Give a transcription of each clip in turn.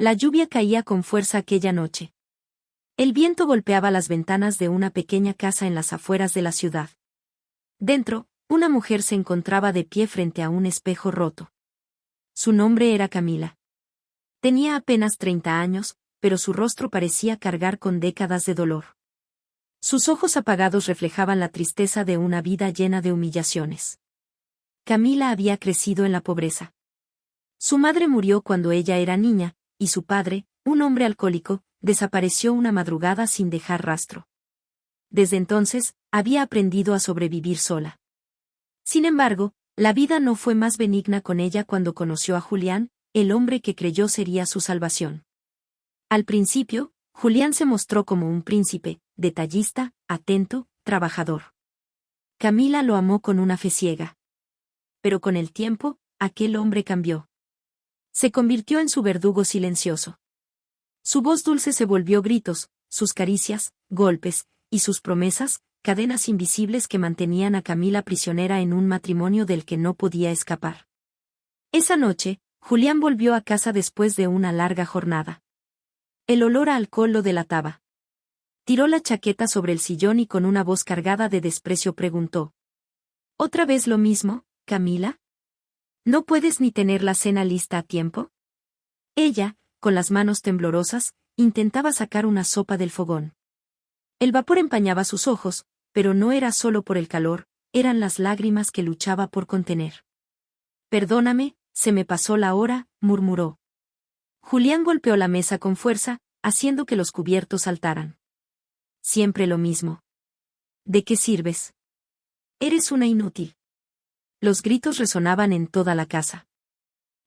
La lluvia caía con fuerza aquella noche. El viento golpeaba las ventanas de una pequeña casa en las afueras de la ciudad. Dentro, una mujer se encontraba de pie frente a un espejo roto. Su nombre era Camila. Tenía apenas 30 años, pero su rostro parecía cargar con décadas de dolor. Sus ojos apagados reflejaban la tristeza de una vida llena de humillaciones. Camila había crecido en la pobreza. Su madre murió cuando ella era niña, y su padre, un hombre alcohólico, desapareció una madrugada sin dejar rastro. Desde entonces, había aprendido a sobrevivir sola. Sin embargo, la vida no fue más benigna con ella cuando conoció a Julián, el hombre que creyó sería su salvación. Al principio, Julián se mostró como un príncipe, detallista, atento, trabajador. Camila lo amó con una fe ciega. Pero con el tiempo, aquel hombre cambió. Se convirtió en su verdugo silencioso. Su voz dulce se volvió gritos, sus caricias, golpes, y sus promesas, cadenas invisibles que mantenían a Camila prisionera en un matrimonio del que no podía escapar. Esa noche, Julián volvió a casa después de una larga jornada. El olor a alcohol lo delataba. Tiró la chaqueta sobre el sillón y con una voz cargada de desprecio preguntó: ¿Otra vez lo mismo, Camila? ¿No puedes ni tener la cena lista a tiempo? Ella, con las manos temblorosas, intentaba sacar una sopa del fogón. El vapor empañaba sus ojos, pero no era solo por el calor, eran las lágrimas que luchaba por contener. Perdóname, se me pasó la hora, murmuró. Julián golpeó la mesa con fuerza, haciendo que los cubiertos saltaran. Siempre lo mismo. ¿De qué sirves? Eres una inútil. Los gritos resonaban en toda la casa.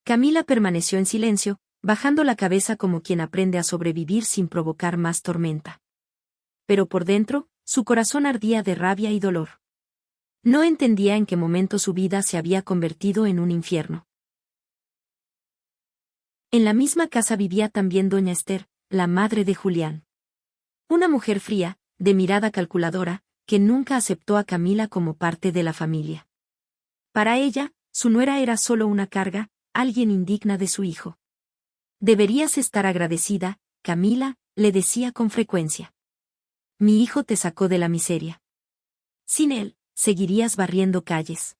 Camila permaneció en silencio, bajando la cabeza como quien aprende a sobrevivir sin provocar más tormenta. Pero por dentro, su corazón ardía de rabia y dolor. No entendía en qué momento su vida se había convertido en un infierno. En la misma casa vivía también doña Esther, la madre de Julián. Una mujer fría, de mirada calculadora, que nunca aceptó a Camila como parte de la familia. Para ella, su nuera era solo una carga, alguien indigna de su hijo. Deberías estar agradecida, Camila, le decía con frecuencia. Mi hijo te sacó de la miseria. Sin él, seguirías barriendo calles.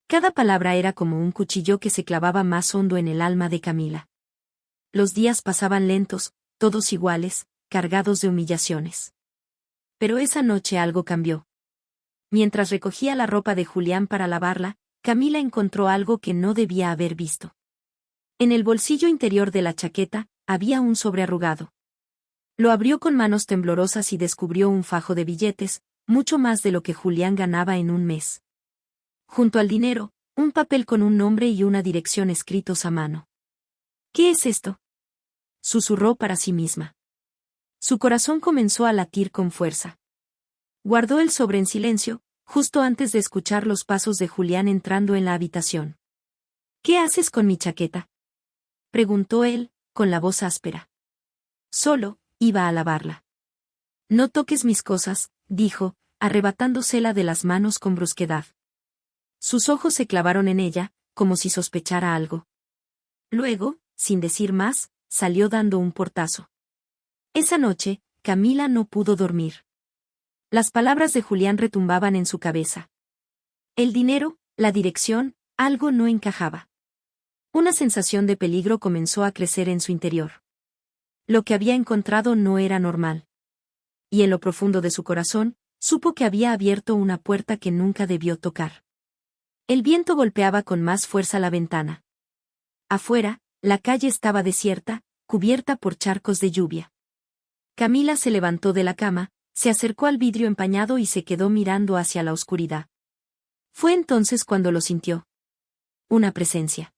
Cada palabra era como un cuchillo que se clavaba más hondo en el alma de Camila. Los días pasaban lentos, todos iguales, cargados de humillaciones. Pero esa noche algo cambió. Mientras recogía la ropa de Julián para lavarla, Camila encontró algo que no debía haber visto. En el bolsillo interior de la chaqueta, había un sobre arrugado. Lo abrió con manos temblorosas y descubrió un fajo de billetes, mucho más de lo que Julián ganaba en un mes. Junto al dinero, un papel con un nombre y una dirección escritos a mano. ¿Qué es esto?, susurró para sí misma. Su corazón comenzó a latir con fuerza. Guardó el sobre en silencio, justo antes de escuchar los pasos de Julián entrando en la habitación. ¿Qué haces con mi chaqueta?, preguntó él, con la voz áspera. Solo, iba a lavarla. No toques mis cosas, dijo, arrebatándosela de las manos con brusquedad. Sus ojos se clavaron en ella, como si sospechara algo. Luego, sin decir más, salió dando un portazo. Esa noche, Camila no pudo dormir. Las palabras de Julián retumbaban en su cabeza. El dinero, la dirección, algo no encajaba. Una sensación de peligro comenzó a crecer en su interior. Lo que había encontrado no era normal. Y en lo profundo de su corazón, supo que había abierto una puerta que nunca debió tocar. El viento golpeaba con más fuerza la ventana. Afuera, la calle estaba desierta, cubierta por charcos de lluvia. Camila se levantó de la cama, se acercó al vidrio empañado y se quedó mirando hacia la oscuridad. Fue entonces cuando lo sintió. Una presencia.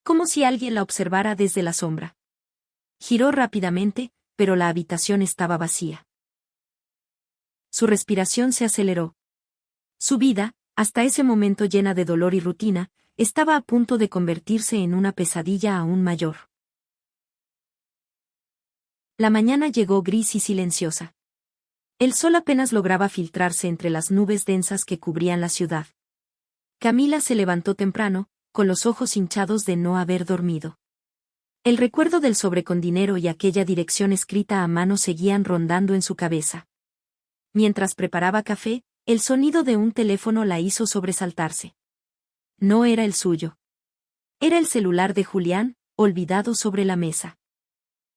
Como si alguien la observara desde la sombra. Giró rápidamente, pero la habitación estaba vacía. Su respiración se aceleró. Su vida, hasta ese momento llena de dolor y rutina, estaba a punto de convertirse en una pesadilla aún mayor. La mañana llegó gris y silenciosa. El sol apenas lograba filtrarse entre las nubes densas que cubrían la ciudad. Camila se levantó temprano, con los ojos hinchados de no haber dormido. El recuerdo del sobre con dinero y aquella dirección escrita a mano seguían rondando en su cabeza. Mientras preparaba café, el sonido de un teléfono la hizo sobresaltarse. No era el suyo. Era el celular de Julián, olvidado sobre la mesa.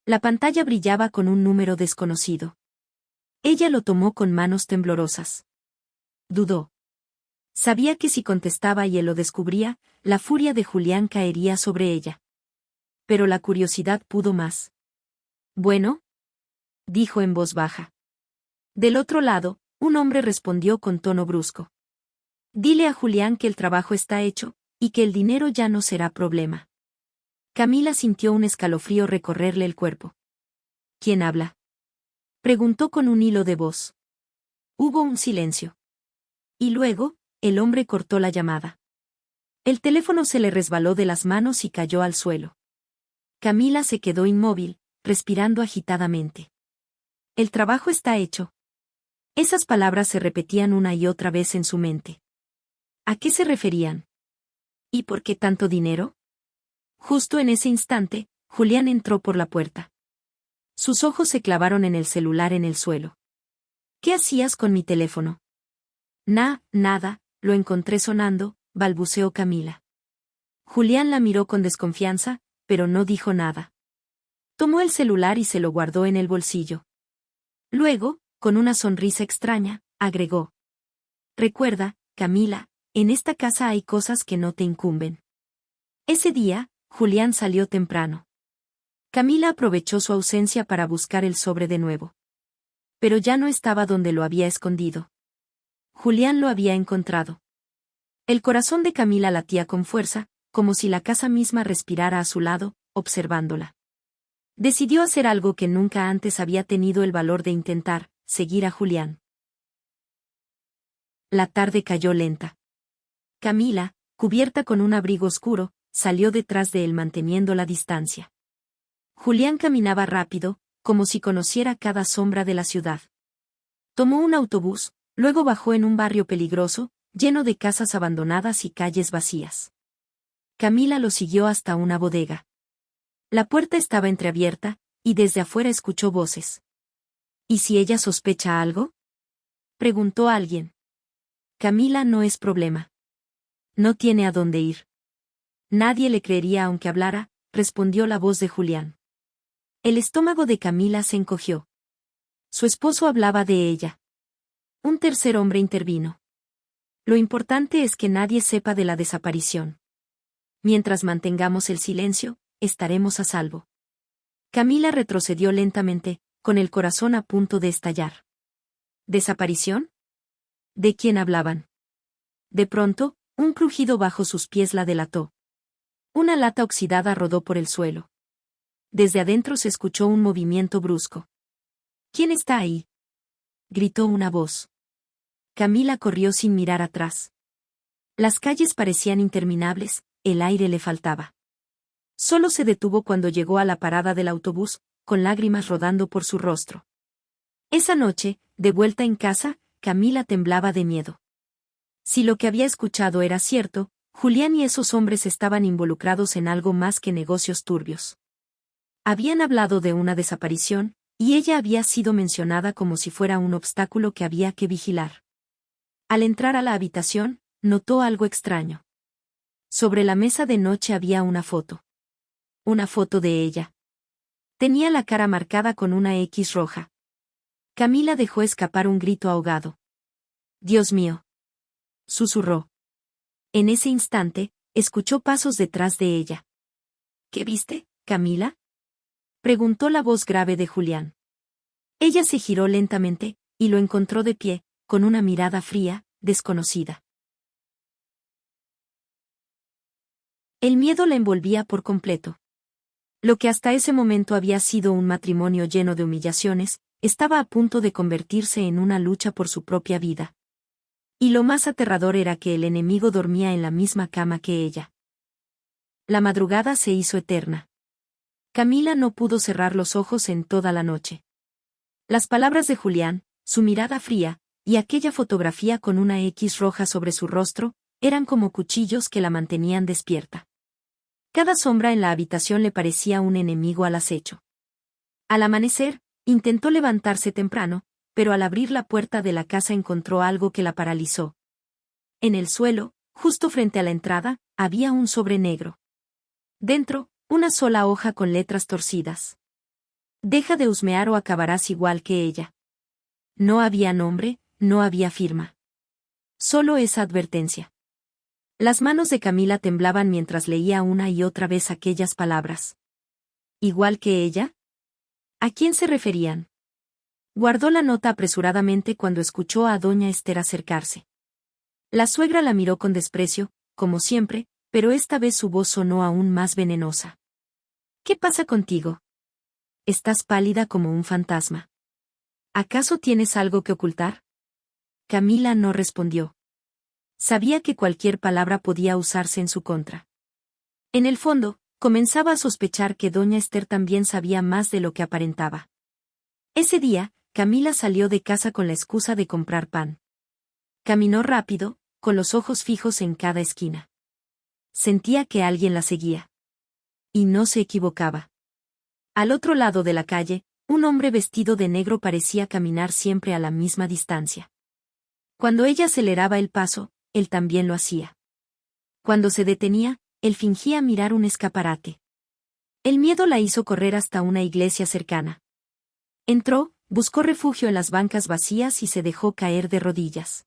La pantalla brillaba con un número desconocido. Ella lo tomó con manos temblorosas. Dudó. Sabía que si contestaba y él lo descubría, la furia de Julián caería sobre ella. Pero la curiosidad pudo más. «Bueno», dijo en voz baja. Del otro lado, un hombre respondió con tono brusco. «Dile a Julián que el trabajo está hecho, y que el dinero ya no será problema». Camila sintió un escalofrío recorrerle el cuerpo. «¿Quién habla?», preguntó con un hilo de voz. Hubo un silencio. Y luego, el hombre cortó la llamada. El teléfono se le resbaló de las manos y cayó al suelo. Camila se quedó inmóvil, respirando agitadamente. «El trabajo está hecho». Esas palabras se repetían una y otra vez en su mente. ¿A qué se referían? ¿Y por qué tanto dinero? Justo en ese instante, Julián entró por la puerta. Sus ojos se clavaron en el celular en el suelo. «¿Qué hacías con mi teléfono?» Nada, lo encontré sonando», balbuceó Camila. Julián la miró con desconfianza, pero no dijo nada. Tomó el celular y se lo guardó en el bolsillo. Luego, con una sonrisa extraña, agregó: «Recuerda, Camila, en esta casa hay cosas que no te incumben». Ese día, Julián salió temprano. Camila aprovechó su ausencia para buscar el sobre de nuevo. Pero ya no estaba donde lo había escondido. Julián lo había encontrado. El corazón de Camila latía con fuerza, como si la casa misma respirara a su lado, observándola. Decidió hacer algo que nunca antes había tenido el valor de intentar: seguir a Julián. La tarde cayó lenta. Camila, cubierta con un abrigo oscuro, salió detrás de él manteniendo la distancia. Julián caminaba rápido, como si conociera cada sombra de la ciudad. Tomó un autobús, luego bajó en un barrio peligroso, lleno de casas abandonadas y calles vacías. Camila lo siguió hasta una bodega. La puerta estaba entreabierta, y desde afuera escuchó voces. ¿Y si ella sospecha algo?, preguntó alguien. Camila, no es problema. No tiene a dónde ir. Nadie le creería aunque hablara, respondió la voz de Julián. El estómago de Camila se encogió. Su esposo hablaba de ella. Un tercer hombre intervino. Lo importante es que nadie sepa de la desaparición. Mientras mantengamos el silencio, estaremos a salvo. Camila retrocedió lentamente, con el corazón a punto de estallar. ¿Desaparición? ¿De quién hablaban? De pronto, un crujido bajo sus pies la delató. Una lata oxidada rodó por el suelo. Desde adentro se escuchó un movimiento brusco. ¿Quién está ahí?, gritó una voz. Camila corrió sin mirar atrás. Las calles parecían interminables, el aire le faltaba. Solo se detuvo cuando llegó a la parada del autobús, con lágrimas rodando por su rostro. Esa noche, de vuelta en casa, Camila temblaba de miedo. Si lo que había escuchado era cierto, Julián y esos hombres estaban involucrados en algo más que negocios turbios. Habían hablado de una desaparición, y ella había sido mencionada como si fuera un obstáculo que había que vigilar. Al entrar a la habitación, notó algo extraño. Sobre la mesa de noche había una foto. Una foto de ella. Tenía la cara marcada con una X roja. Camila dejó escapar un grito ahogado. «Dios mío», susurró. En ese instante, escuchó pasos detrás de ella. «¿Qué viste, Camila?», preguntó la voz grave de Julián. Ella se giró lentamente, y lo encontró de pie, con una mirada fría, desconocida. El miedo la envolvía por completo. Lo que hasta ese momento había sido un matrimonio lleno de humillaciones, estaba a punto de convertirse en una lucha por su propia vida. Y lo más aterrador era que el enemigo dormía en la misma cama que ella. La madrugada se hizo eterna. Camila no pudo cerrar los ojos en toda la noche. Las palabras de Julián, su mirada fría, y aquella fotografía con una X roja sobre su rostro, eran como cuchillos que la mantenían despierta. Cada sombra en la habitación le parecía un enemigo al acecho. Al amanecer, intentó levantarse temprano, pero al abrir la puerta de la casa encontró algo que la paralizó. En el suelo, justo frente a la entrada, había un sobre negro. Dentro, una sola hoja con letras torcidas. Deja de husmear o acabarás igual que ella. No había nombre, no había firma. Solo esa advertencia. Las manos de Camila temblaban mientras leía una y otra vez aquellas palabras. ¿Igual que ella? ¿A quién se referían? Guardó la nota apresuradamente cuando escuchó a doña Esther acercarse. La suegra la miró con desprecio, como siempre, pero esta vez su voz sonó aún más venenosa. ¿Qué pasa contigo? Estás pálida como un fantasma. ¿Acaso tienes algo que ocultar? Camila no respondió. Sabía que cualquier palabra podía usarse en su contra. En el fondo, comenzaba a sospechar que doña Esther también sabía más de lo que aparentaba. Ese día, Camila salió de casa con la excusa de comprar pan. Caminó rápido, con los ojos fijos en cada esquina. Sentía que alguien la seguía. Y no se equivocaba. Al otro lado de la calle, un hombre vestido de negro parecía caminar siempre a la misma distancia. Cuando ella aceleraba el paso, él también lo hacía. Cuando se detenía, él fingía mirar un escaparate. El miedo la hizo correr hasta una iglesia cercana. Entró, buscó refugio en las bancas vacías y se dejó caer de rodillas.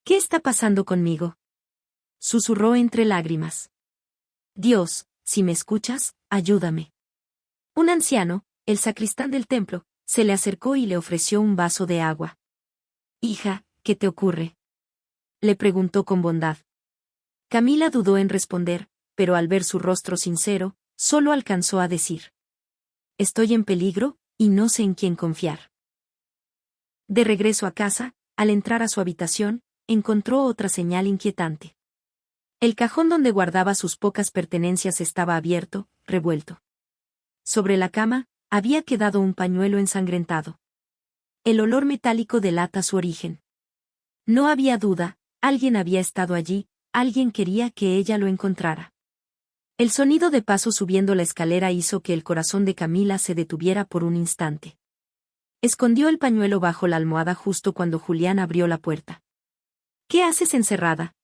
¿Qué está pasando conmigo? Susurró entre lágrimas. Dios, si me escuchas, ayúdame. Un anciano, el sacristán del templo, se le acercó y le ofreció un vaso de agua. Hija, ¿qué te ocurre? Le preguntó con bondad. Camila dudó en responder, pero al ver su rostro sincero, solo alcanzó a decir: Estoy en peligro, y no sé en quién confiar. De regreso a casa, al entrar a su habitación, encontró otra señal inquietante. El cajón donde guardaba sus pocas pertenencias estaba abierto, revuelto. Sobre la cama, había quedado un pañuelo ensangrentado. El olor metálico delata su origen. No había duda, alguien había estado allí, alguien quería que ella lo encontrara. El sonido de pasos subiendo la escalera hizo que el corazón de Camila se detuviera por un instante. Escondió el pañuelo bajo la almohada justo cuando Julián abrió la puerta. ¿Qué haces encerrada?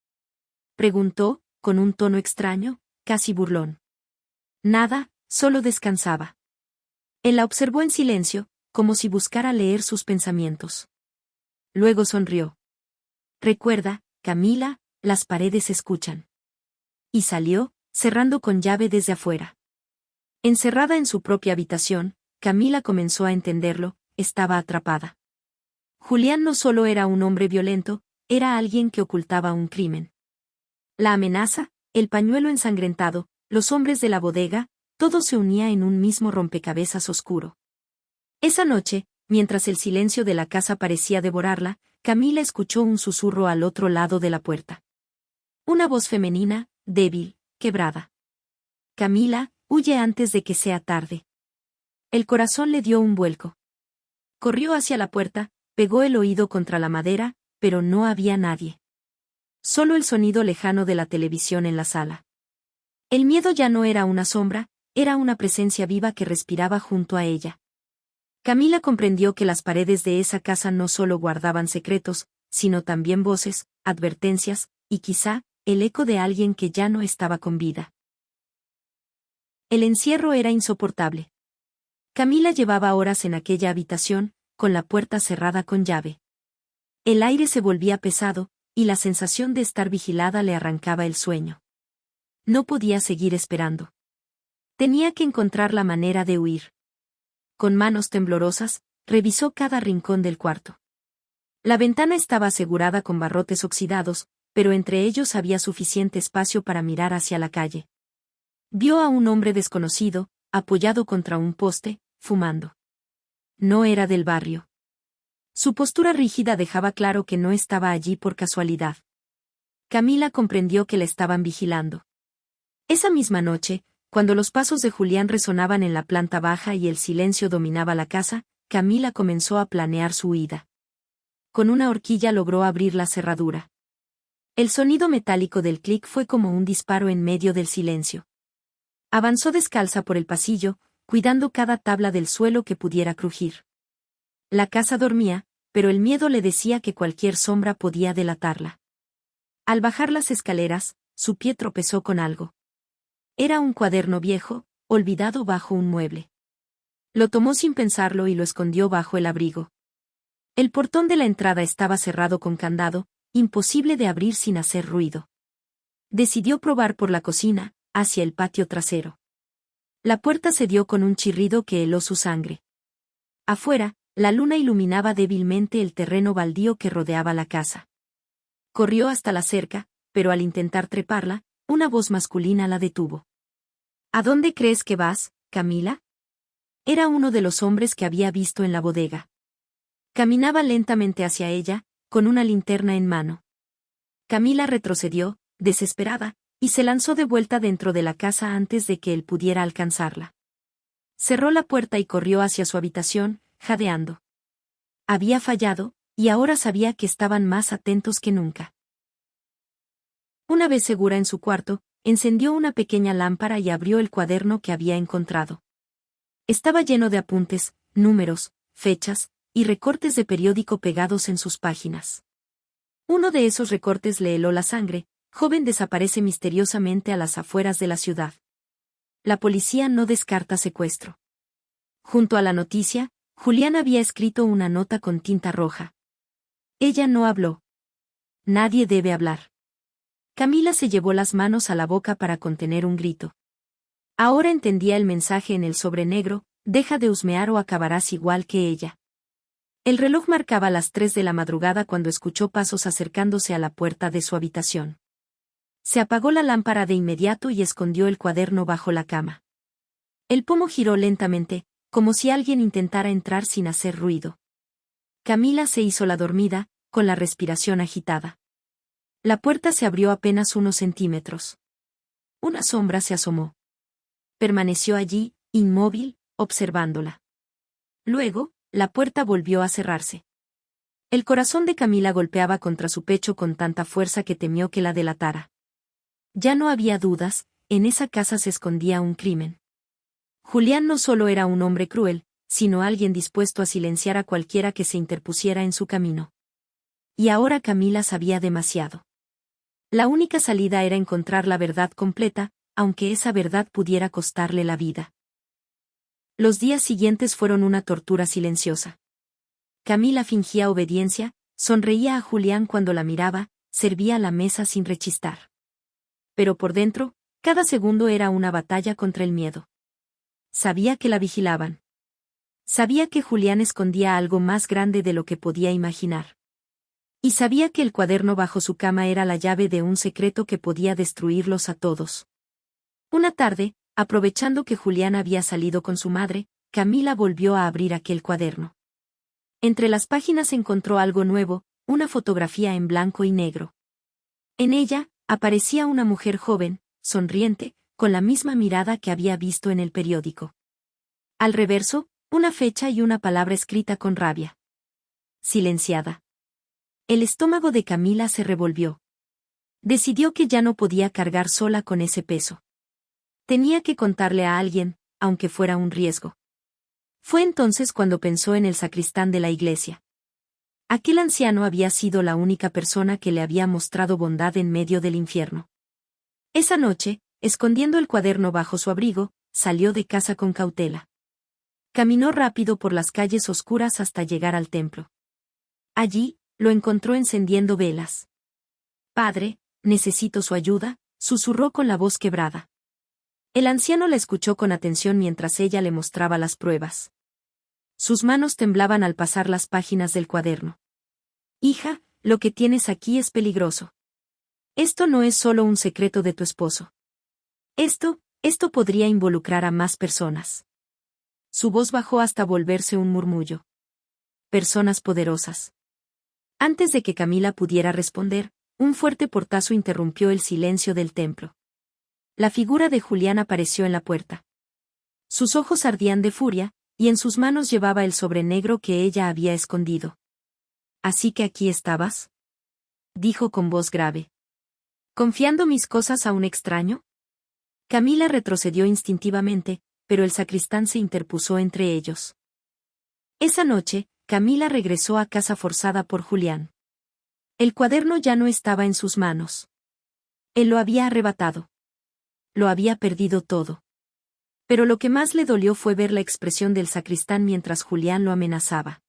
Preguntó, con un tono extraño, casi burlón. Nada, solo descansaba. Él la observó en silencio, como si buscara leer sus pensamientos. Luego sonrió. Recuerda, Camila, las paredes escuchan. Y salió, cerrando con llave desde afuera. Encerrada en su propia habitación, Camila comenzó a entenderlo, estaba atrapada. Julián no solo era un hombre violento, era alguien que ocultaba un crimen. La amenaza, el pañuelo ensangrentado, los hombres de la bodega, todo se unía en un mismo rompecabezas oscuro. Esa noche, mientras el silencio de la casa parecía devorarla, Camila escuchó un susurro al otro lado de la puerta. Una voz femenina, débil, quebrada. Camila, huye antes de que sea tarde. El corazón le dio un vuelco. Corrió hacia la puerta, pegó el oído contra la madera, pero no había nadie. Solo el sonido lejano de la televisión en la sala. El miedo ya no era una sombra, era una presencia viva que respiraba junto a ella. Camila comprendió que las paredes de esa casa no solo guardaban secretos, sino también voces, advertencias, y quizá, el eco de alguien que ya no estaba con vida. El encierro era insoportable. Camila llevaba horas en aquella habitación, con la puerta cerrada con llave. El aire se volvía pesado, y la sensación de estar vigilada le arrancaba el sueño. No podía seguir esperando. Tenía que encontrar la manera de huir. Con manos temblorosas, revisó cada rincón del cuarto. La ventana estaba asegurada con barrotes oxidados, pero entre ellos había suficiente espacio para mirar hacia la calle. Vio a un hombre desconocido, apoyado contra un poste, fumando. No era del barrio. Su postura rígida dejaba claro que no estaba allí por casualidad. Camila comprendió que la estaban vigilando. Esa misma noche, cuando los pasos de Julián resonaban en la planta baja y el silencio dominaba la casa, Camila comenzó a planear su huida. Con una horquilla logró abrir la cerradura. El sonido metálico del clic fue como un disparo en medio del silencio. Avanzó descalza por el pasillo, cuidando cada tabla del suelo que pudiera crujir. La casa dormía, pero el miedo le decía que cualquier sombra podía delatarla. Al bajar las escaleras, su pie tropezó con algo. Era un cuaderno viejo, olvidado bajo un mueble. Lo tomó sin pensarlo y lo escondió bajo el abrigo. El portón de la entrada estaba cerrado con candado, imposible de abrir sin hacer ruido. Decidió probar por la cocina, hacia el patio trasero. La puerta cedió con un chirrido que heló su sangre. Afuera, la luna iluminaba débilmente el terreno baldío que rodeaba la casa. Corrió hasta la cerca, pero al intentar treparla, una voz masculina la detuvo. ¿A dónde crees que vas, Camila? Era uno de los hombres que había visto en la bodega. Caminaba lentamente hacia ella, con una linterna en mano. Camila retrocedió, desesperada, y se lanzó de vuelta dentro de la casa antes de que él pudiera alcanzarla. Cerró la puerta y corrió hacia su habitación, jadeando. Había fallado, y ahora sabía que estaban más atentos que nunca. Una vez segura en su cuarto, encendió una pequeña lámpara y abrió el cuaderno que había encontrado. Estaba lleno de apuntes, números, fechas, y recortes de periódico pegados en sus páginas. Uno de esos recortes le heló la sangre: joven desaparece misteriosamente a las afueras de la ciudad. La policía no descarta secuestro. Junto a la noticia, Julián había escrito una nota con tinta roja. Ella no habló. Nadie debe hablar. Camila se llevó las manos a la boca para contener un grito. Ahora entendía el mensaje en el sobre negro: deja de husmear o acabarás igual que ella. El reloj marcaba las 3 de la madrugada cuando escuchó pasos acercándose a la puerta de su habitación. Se apagó la lámpara de inmediato y escondió el cuaderno bajo la cama. El pomo giró lentamente, como si alguien intentara entrar sin hacer ruido. Camila se hizo la dormida, con la respiración agitada. La puerta se abrió apenas unos centímetros. Una sombra se asomó. Permaneció allí, inmóvil, observándola. Luego, la puerta volvió a cerrarse. El corazón de Camila golpeaba contra su pecho con tanta fuerza que temió que la delatara. Ya no había dudas, en esa casa se escondía un crimen. Julián no solo era un hombre cruel, sino alguien dispuesto a silenciar a cualquiera que se interpusiera en su camino. Y ahora Camila sabía demasiado. La única salida era encontrar la verdad completa, aunque esa verdad pudiera costarle la vida. Los días siguientes fueron una tortura silenciosa. Camila fingía obediencia, sonreía a Julián cuando la miraba, servía la mesa sin rechistar. Pero por dentro, cada segundo era una batalla contra el miedo. Sabía que la vigilaban. Sabía que Julián escondía algo más grande de lo que podía imaginar. Y sabía que el cuaderno bajo su cama era la llave de un secreto que podía destruirlos a todos. Una tarde, aprovechando que Julián había salido con su madre, Camila volvió a abrir aquel cuaderno. Entre las páginas encontró algo nuevo: una fotografía en blanco y negro. En ella, aparecía una mujer joven, sonriente, con la misma mirada que había visto en el periódico. Al reverso, una fecha y una palabra escrita con rabia. Silenciada. El estómago de Camila se revolvió. Decidió que ya no podía cargar sola con ese peso. Tenía que contarle a alguien, aunque fuera un riesgo. Fue entonces cuando pensó en el sacristán de la iglesia. Aquel anciano había sido la única persona que le había mostrado bondad en medio del infierno. Esa noche, escondiendo el cuaderno bajo su abrigo, salió de casa con cautela. Caminó rápido por las calles oscuras hasta llegar al templo. Allí, lo encontró encendiendo velas. «Padre, necesito su ayuda», susurró con la voz quebrada. El anciano la escuchó con atención mientras ella le mostraba las pruebas. Sus manos temblaban al pasar las páginas del cuaderno. «Hija, lo que tienes aquí es peligroso. Esto no es solo un secreto de tu esposo. Esto podría involucrar a más personas». Su voz bajó hasta volverse un murmullo. «Personas poderosas». Antes de que Camila pudiera responder, un fuerte portazo interrumpió el silencio del templo. La figura de Julián apareció en la puerta. Sus ojos ardían de furia, y en sus manos llevaba el sobre negro que ella había escondido. «¿Así que aquí estabas?», dijo con voz grave. «¿Confiando mis cosas a un extraño?». Camila retrocedió instintivamente, pero el sacristán se interpuso entre ellos. Esa noche, Camila regresó a casa forzada por Julián. El cuaderno ya no estaba en sus manos. Él lo había arrebatado. Lo había perdido todo. Pero lo que más le dolió fue ver la expresión del sacristán mientras Julián lo amenazaba.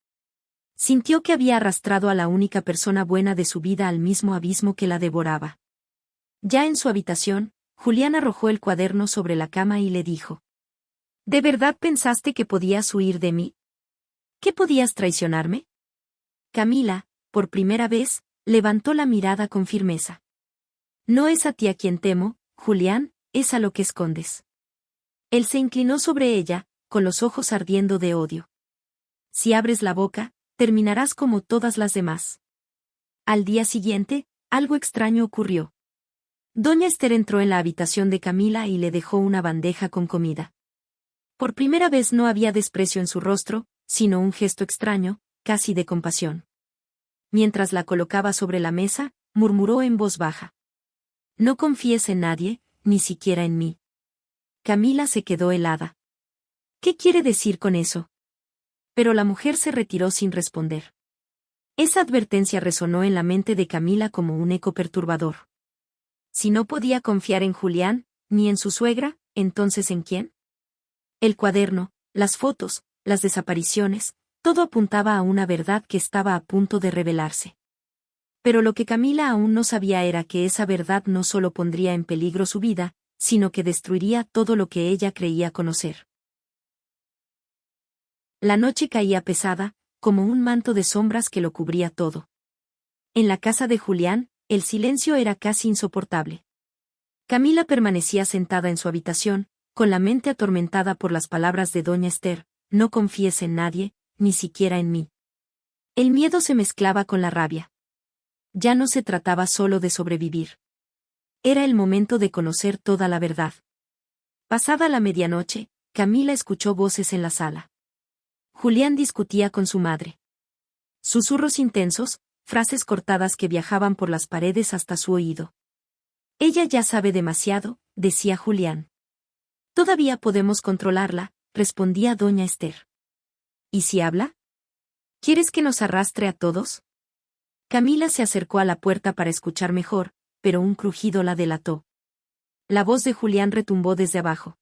Sintió que había arrastrado a la única persona buena de su vida al mismo abismo que la devoraba. Ya en su habitación, Julián arrojó el cuaderno sobre la cama y le dijo: ¿De verdad pensaste que podías huir de mí? ¿Que podías traicionarme? Camila, por primera vez, levantó la mirada con firmeza. No es a ti a quien temo, Julián, es a lo que escondes. Él se inclinó sobre ella, con los ojos ardiendo de odio. Si abres la boca, terminarás como todas las demás. Al día siguiente, algo extraño ocurrió. Doña Esther entró en la habitación de Camila y le dejó una bandeja con comida. Por primera vez no había desprecio en su rostro, sino un gesto extraño, casi de compasión. Mientras la colocaba sobre la mesa, murmuró en voz baja: No confíes en nadie, ni siquiera en mí. Camila se quedó helada. ¿Qué quiere decir con eso? Pero la mujer se retiró sin responder. Esa advertencia resonó en la mente de Camila como un eco perturbador. Si no podía confiar en Julián, ni en su suegra, ¿entonces en quién? El cuaderno, las fotos, las desapariciones, todo apuntaba a una verdad que estaba a punto de revelarse. Pero lo que Camila aún no sabía era que esa verdad no solo pondría en peligro su vida, sino que destruiría todo lo que ella creía conocer. La noche caía pesada, como un manto de sombras que lo cubría todo. En la casa de Julián, el silencio era casi insoportable. Camila permanecía sentada en su habitación, con la mente atormentada por las palabras de doña Esther: No confíes en nadie, ni siquiera en mí. El miedo se mezclaba con la rabia. Ya no se trataba solo de sobrevivir. Era el momento de conocer toda la verdad. Pasada la medianoche, Camila escuchó voces en la sala. Julián discutía con su madre. Susurros intensos, frases cortadas que viajaban por las paredes hasta su oído. Ella ya sabe demasiado, decía Julián. Todavía podemos controlarla, respondía doña Esther. ¿Y si habla? ¿Quieres que nos arrastre a todos? Camila se acercó a la puerta para escuchar mejor, pero un crujido la delató. La voz de Julián retumbó desde abajo.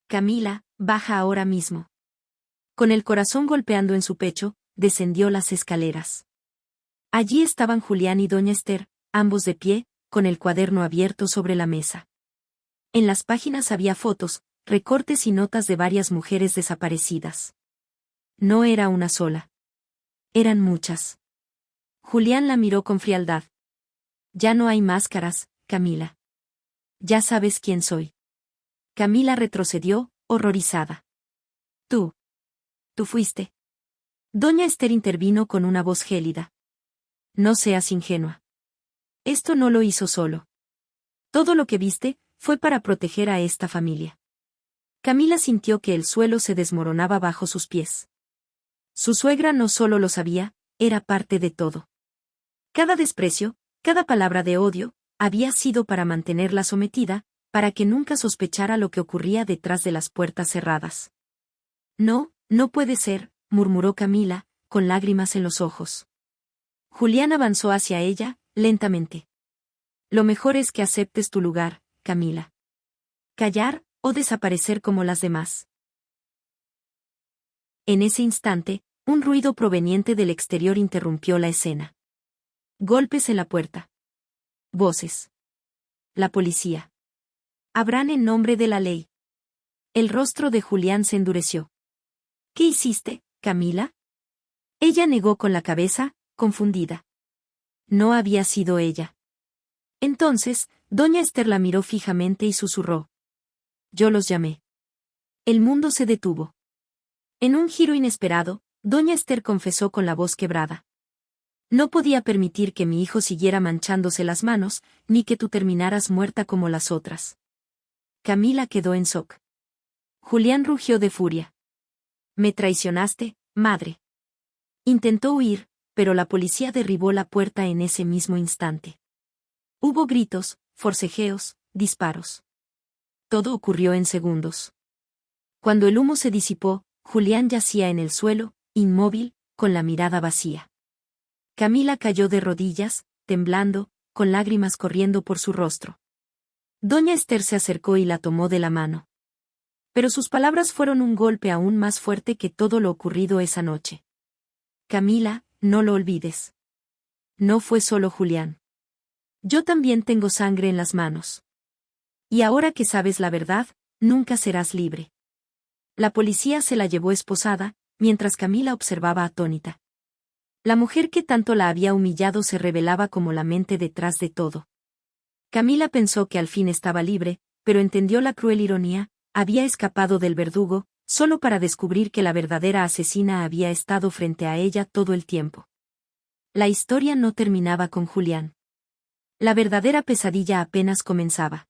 Camila, baja ahora mismo. Con el corazón golpeando en su pecho, descendió las escaleras. Allí estaban Julián y doña Esther, ambos de pie, con el cuaderno abierto sobre la mesa. En las páginas había fotos, recortes y notas de varias mujeres desaparecidas. No era una sola. Eran muchas. Julián la miró con frialdad. Ya no hay máscaras, Camila. Ya sabes quién soy. Camila retrocedió, horrorizada. Tú fuiste. Doña Esther intervino con una voz gélida. No seas ingenua. Esto no lo hizo solo. Todo lo que viste, fue para proteger a esta familia. Camila sintió que el suelo se desmoronaba bajo sus pies. Su suegra no solo lo sabía, era parte de todo. Cada desprecio, cada palabra de odio, había sido para mantenerla sometida, para que nunca sospechara lo que ocurría detrás de las puertas cerradas. No, no puede ser, murmuró Camila, con lágrimas en los ojos. Julián avanzó hacia ella, lentamente. Lo mejor es que aceptes tu lugar, Camila. Callar, o desaparecer como las demás. En ese instante, un ruido proveniente del exterior interrumpió la escena. Golpes en la puerta. Voces. La policía. Habrán en nombre de la ley. El rostro de Julián se endureció. ¿Qué hiciste, Camila? Ella negó con la cabeza, confundida. No había sido ella. Entonces, doña Esther la miró fijamente y susurró. Yo los llamé. El mundo se detuvo. En un giro inesperado, doña Esther confesó con la voz quebrada. No podía permitir que mi hijo siguiera manchándose las manos, ni que tú terminaras muerta como las otras. Camila quedó en shock. Julián rugió de furia. Me traicionaste, madre. Intentó huir, pero la policía derribó la puerta en ese mismo instante. Hubo gritos, forcejeos, disparos. Todo ocurrió en segundos. Cuando el humo se disipó, Julián yacía en el suelo, inmóvil, con la mirada vacía. Camila cayó de rodillas, temblando, con lágrimas corriendo por su rostro. Doña Esther se acercó y la tomó de la mano. Pero sus palabras fueron un golpe aún más fuerte que todo lo ocurrido esa noche. Camila, no lo olvides. No fue solo Julián. Yo también tengo sangre en las manos. Y ahora que sabes la verdad, nunca serás libre. La policía se la llevó esposada, mientras Camila observaba atónita. La mujer que tanto la había humillado se revelaba como la mente detrás de todo. Camila pensó que al fin estaba libre, pero entendió la cruel ironía, había escapado del verdugo, solo para descubrir que la verdadera asesina había estado frente a ella todo el tiempo. La historia no terminaba con Julián. La verdadera pesadilla apenas comenzaba.